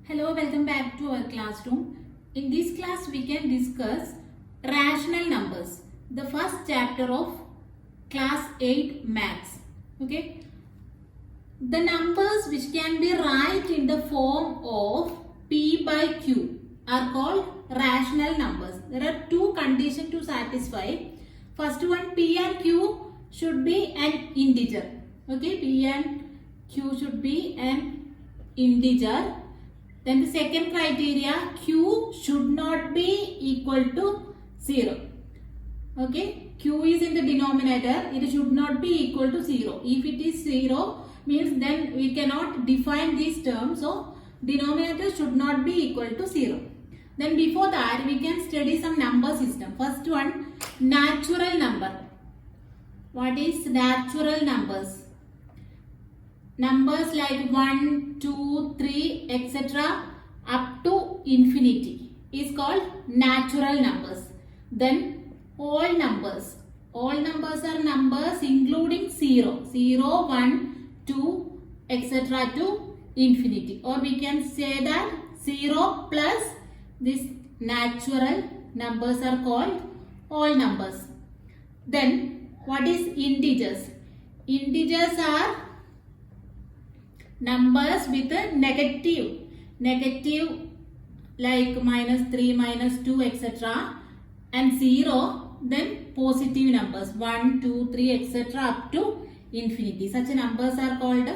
Hello, welcome back to our classroom. In this class, we can discuss rational numbers, the first chapter of class 8 maths. Okay, the numbers which can be write in the form of P by Q are called rational numbers. There are two conditions to satisfy. First one, P and Q should be an integer. Okay, P and Q should be an integer. Then the second criteria, Q should not be equal to 0. Okay, Q is in the denominator, it should not be equal to 0. If it is 0, means then we cannot define these terms. So, denominator should not be equal to 0. Then before that, we can study some number system. First one, natural number. What is natural numbers? Numbers like 1, 2, 3, etc. up to infinity is called natural numbers. Then all numbers. All numbers are numbers including 0. 0, 1, 2, etc. to infinity. Or we can say that 0 plus these natural numbers are called all numbers. Then what is integers? Integers are numbers with a negative like -3, -2, etc. and 0, then positive numbers 1, 2, 3, etc. up to infinity. Such numbers are called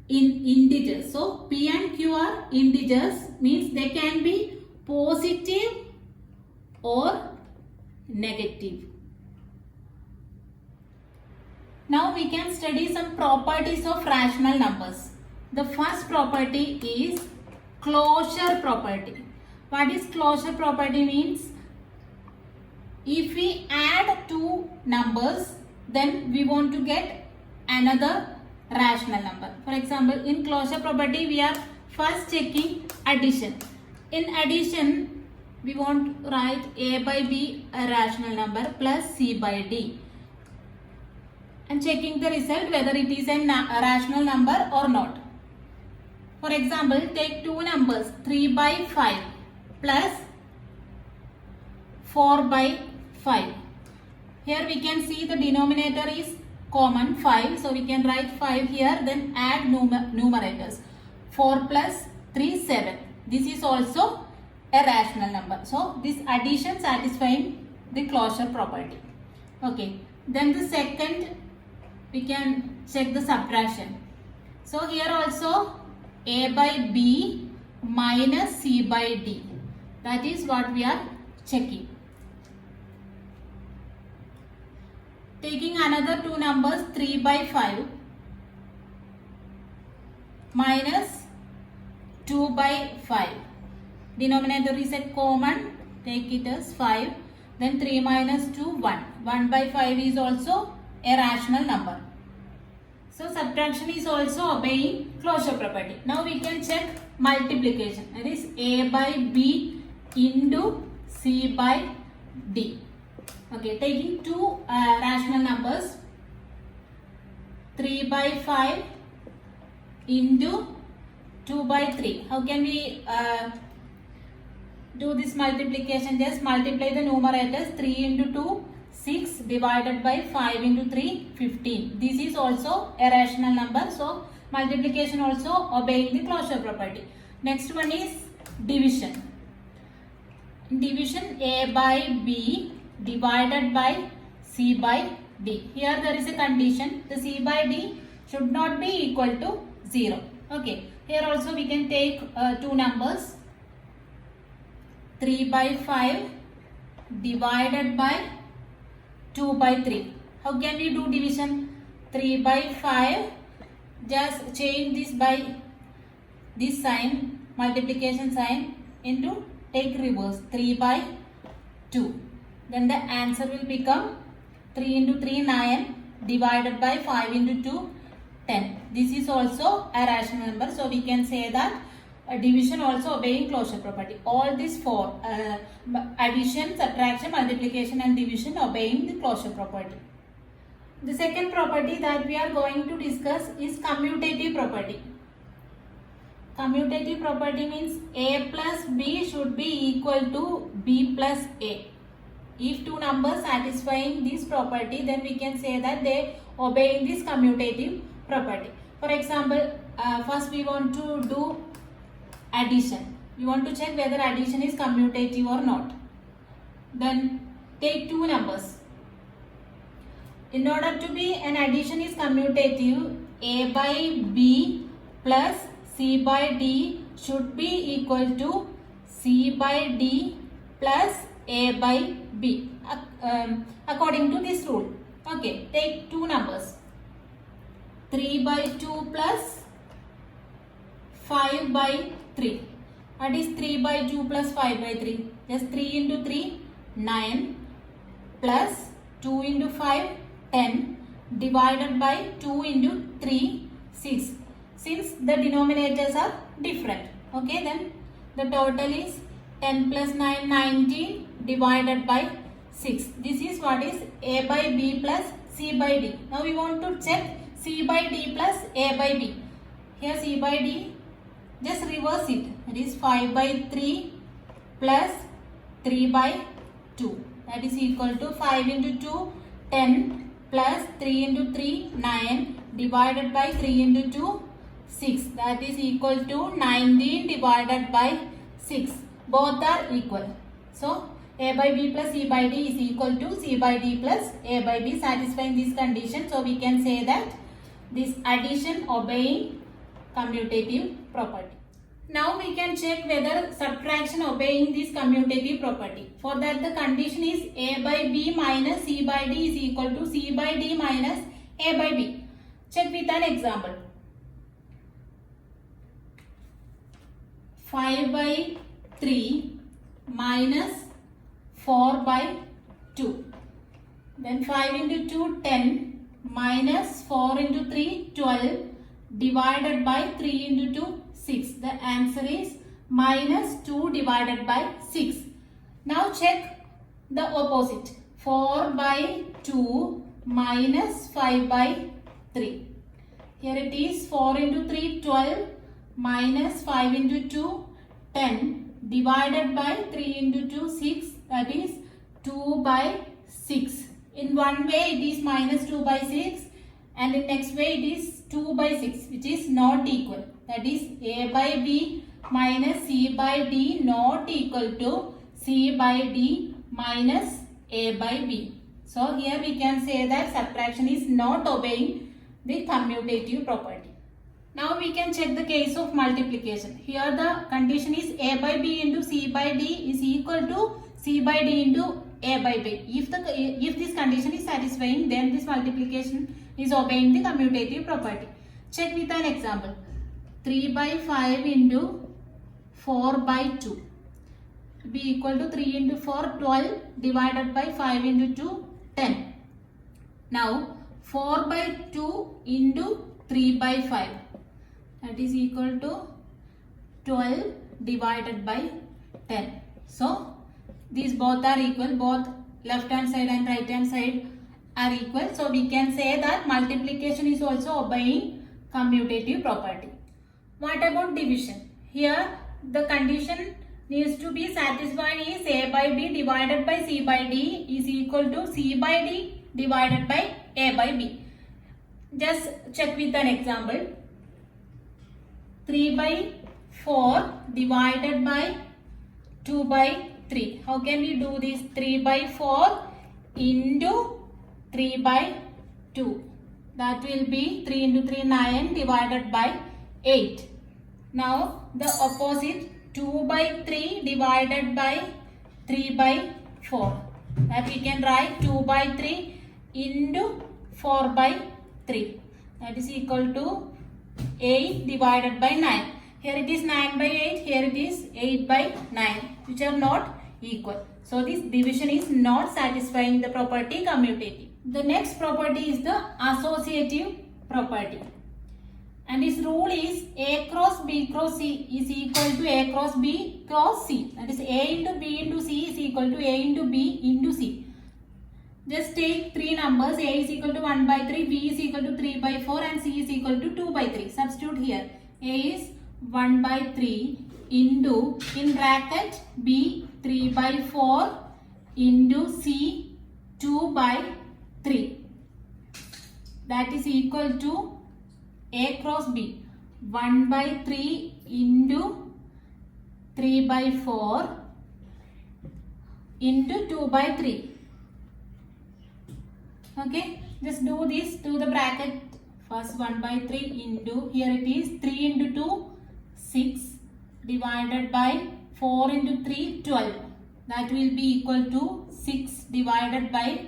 integers. So P and Q are integers, means they can be positive or negative. Now we can study some properties of rational numbers. The first property is closure property. What is closure property means? If we add two numbers, then we want to get another rational number. For example, in closure property, we are first checking addition. In addition, we want to write A by B a rational number plus C by D. And checking the result whether it is a rational number or not. For example, take two numbers 3 by 5 plus 4 by 5. Here we can see the denominator is common 5. So we can write 5 here, then add numerators. 4 plus 3, 7. This is also a rational number. So this addition satisfying the closure property. Okay. Then the second, we can check the subtraction. So here also A by B minus C by D. That is what we are checking. Taking another two numbers 3 by 5 minus 2 by 5. Denominator is a common. Take it as 5. Then 3 minus 2, 1. 1 by 5 is also a rational number. So subtraction is also obeying closure property. Now we can check multiplication. That is A by B into C by D. Okay, taking two rational numbers 3 by 5 into 2 by 3. How can we do this multiplication? Just multiply the numerators. 3 into 2, 6 divided by 5 into 3, 15. This is also a rational number. So, multiplication also obeying the closure property. Next one is division. Division A by B divided by C by D. Here there is a condition. The C by D should not be equal to 0. Okay. Here also we can take two numbers. 3 by 5 divided by 2 by 3. How can we do division? 3 by 5. Just change this by this sign, multiplication sign, into take reverse 3 by 2. Then the answer will become 3 into 3, 9 divided by 5 into 2, 10. This is also a rational number. So we can say that division also obeying closure property. All these four, addition, subtraction, multiplication and division obeying the closure property. The second property that we are going to discuss is commutative property. commutative property means A plus B should be equal to B plus A. If two numbers satisfying this property, then we can say that they obey this commutative property. For example, first we want to do addition. We want to check whether addition is commutative or not. Then take two numbers. In order to be an addition is commutative, A by B plus C by D should be equal to C by D plus A by B according to this rule. Okay, take two numbers. 3 by 2 plus 5 by 3. What is 3 by 2 plus 5 by 3? Just 3 into 3, 9 plus 2 into 5, 10 divided by 2 into 3, 6. Since the denominators are different. Okay, then the total is 10 plus 9, 19 divided by 6. This is what is A by B plus C by D. Now we want to check C by D plus A by B. Here C by D, just reverse it. That is 5 by 3 plus 3 by 2. That is equal to 5 into 2, 10 plus 3 into 3, 9 divided by 3 into 2, 6. That is equal to 19 divided by 6. Both are equal. So, A by B plus C by D is equal to C by D plus A by B, satisfying this condition. So, we can say that this addition obeying commutative property. Now, we can check whether subtraction obeying this commutative property. For that, the condition is A by B minus C by D is equal to C by D minus A by B. Check with an example. 5 by 3 minus 4 by 2. Then 5 into 2, 10 minus 4 into 3, 12 divided by 3 into 2, 6. The answer is minus 2 divided by 6. Now check the opposite. 4 by 2 minus 5 by 3. Here it is 4 into 3, 12 minus 5 into 2, 10 divided by 3 into 2, 6. That is 2 by 6. In one way it is minus 2 by 6 and in next way it is 2 by 6, which is not equal. That is A by B minus C by D not equal to C by D minus A by B. So here we can say that subtraction is not obeying the commutative property. Now we can check the case of multiplication. Here the condition is A by B into C by D is equal to C by D into A by B. If this condition is satisfying, then this multiplication is obeying the commutative property. Check with an example. 3 by 5 into 4 by 2 will be equal to 3 into 4, 12 divided by 5 into 2, 10. Now 4 by 2 into 3 by 5, that is equal to 12 divided by 10. So these both are equal, both left hand side and right hand side are equal. So we can say that multiplication is also obeying commutative property. What about division? Here the condition needs to be satisfied is A by B divided by C by D is equal to C by D divided by A by B. Just check with an example. 3 by 4 divided by 2 by 3. How can we do this? 3 by 4 into 3 by 2. That will be 3 into 3, 9 divided by 8. Now the opposite, 2 by 3 divided by 3 by 4. That we can write 2 by 3 into 4 by 3. That is equal to 8 divided by 9. Here it is 9 by 8, here it is 8 by 9, which are not equal. So this division is not satisfying the property commutative. The next property is the associative property. And its rule is A cross B cross C is equal to A cross B cross C. That is A into B into C is equal to A into B into C. Just take three numbers. A is equal to 1 by 3, B is equal to 3 by 4 and C is equal to 2 by 3. Substitute here. A is 1 by 3 into, in bracket B 3 by 4 into C 2 by 3. That is equal to A cross B. 1 by 3 into 3 by 4 into 2 by 3. Okay, just do this, do the bracket first. 1 by 3 into, here it is 3 into 2, 6 divided by 4 into 3, 12. That will be equal to 6 divided by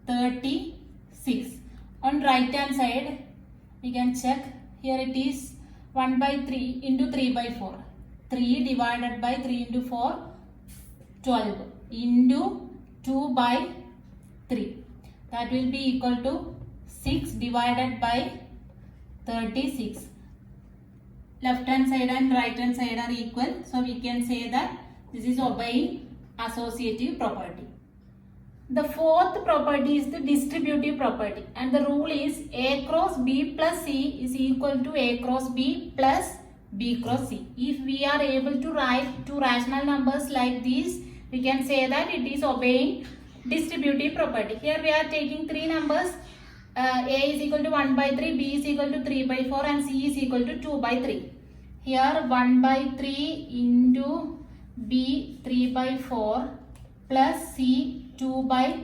36. On right hand side, we can check. Here it is 1 by 3 into 3 by 4. 3 divided by 3 into 4, 12 into 2 by 3. That will be equal to 6 divided by 36. Left hand side and right hand side are equal. So we can say that this is obeying associative property. The fourth property is the distributive property, and the rule is A cross B plus C is equal to A cross B plus B cross C. If we are able to write two rational numbers like this, we can say that it is obeying distributive property. Here we are taking three numbers. A is equal to 1 by 3, B is equal to 3 by 4 and C is equal to 2 by 3. Here 1 by 3 into B 3 by 4 plus C 2 by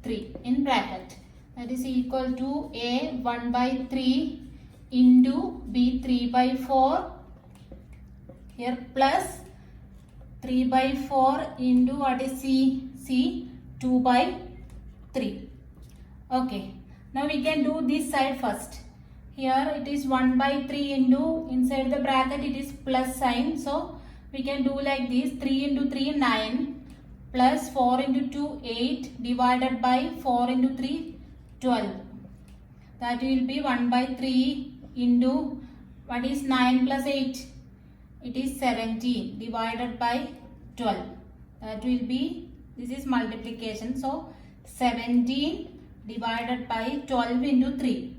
3 in bracket. That is equal to A 1 by 3 into B 3 by 4 here plus 3 by 4 into what is C? C 2 by 3. Okay. Now we can do this side first. Here it is 1 by 3 into, inside the bracket it is plus sign. So we can do like this. 3 into 3 9 plus 4 into 2 8 divided by 4 into 3 12. That will be 1 by 3 into what is 9 plus 8? It is 17 divided by 12. That will be, this is multiplication. So 17 divided by 12 into 3,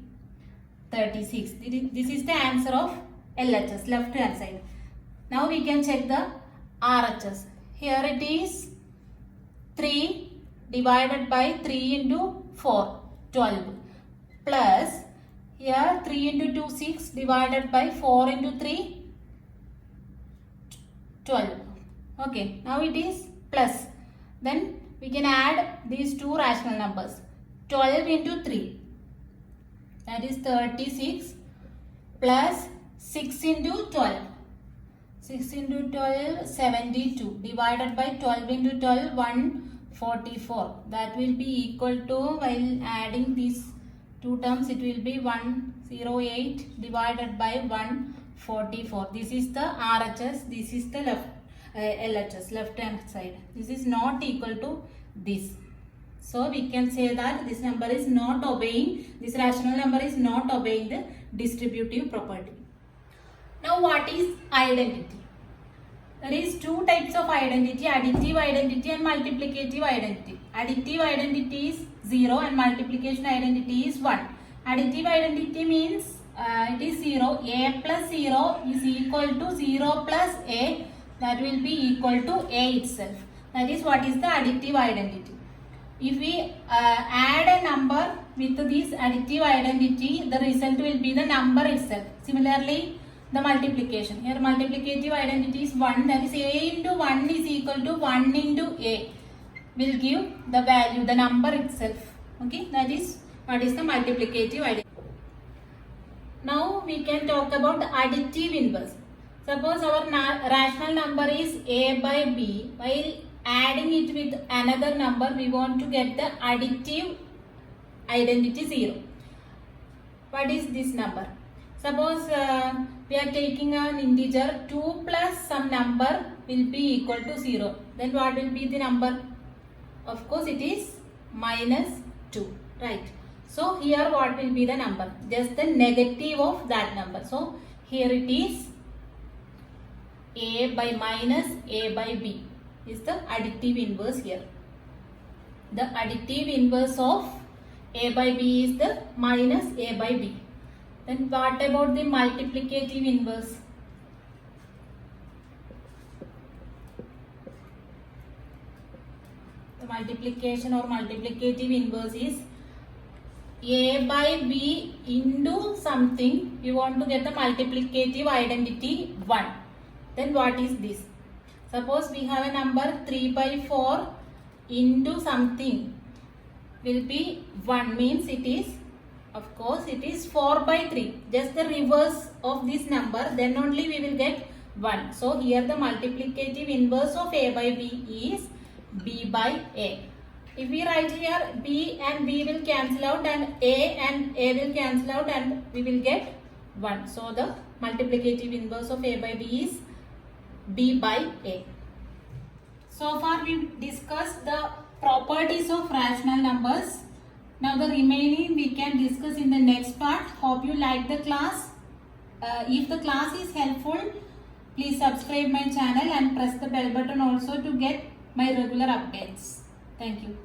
36. This is the answer of LHS, left hand side. Now we can check the RHS. Here it is 3 divided by 3 into 4, 12 plus here 3 into 2, 6 divided by 4 into 3, 12. Okay, now it is plus. Then we can add these two rational numbers. 12 into 3, that is 36 plus 6 into 12. 6 into 12, 72 divided by 12 into 12, 144. That will be equal to, while adding these two terms, it will be 108 divided by 144. This is the RHS, this is the LHS, left hand side. This is not equal to this. So we can say that this number is not obeying, this rational number is not obeying the distributive property. Now what is identity? There is two types of identity, additive identity and multiplicative identity. Additive identity is 0 and multiplication identity is 1. Additive identity means it is 0. A plus 0 is equal to 0 plus A, that will be equal to A itself. That is what is the additive identity. If we add a number with this additive identity, the result will be the number itself. Similarly, the multiplication. Here multiplicative identity is 1, that is A into 1 is equal to 1 into A. Will give the value, the number itself. Okay, that is what is the multiplicative identity. Now we can talk about the additive inverse. Suppose our rational number is A by B. While adding it with another number, we want to get the additive identity 0. What is this number? Suppose we are taking an integer 2 plus some number will be equal to 0. Then what will be the number? Of course it is minus 2, right? So here what will be the number? Just the negative of that number. So here it is A by minus A by B is the additive inverse here. The additive inverse of A by B is the minus A by B. Then what about the multiplicative inverse? So multiplication or multiplicative inverse is A by B into something. We want to get the multiplicative identity 1. Then what is this? Suppose we have a number 3 by 4 into something will be 1, means it is, of course it is 4 by 3. Just the reverse of this number, then only we will get 1. So here the multiplicative inverse of A by B is B by A. If we write here B and B will cancel out and A will cancel out and we will get 1. So the multiplicative inverse of A by B is B by A. So far we discussed the properties of rational numbers. Now the remaining we can discuss in the next part. Hope you like the class. If the class is helpful, please subscribe my channel and press the bell button also to get my regular updates. Thank you.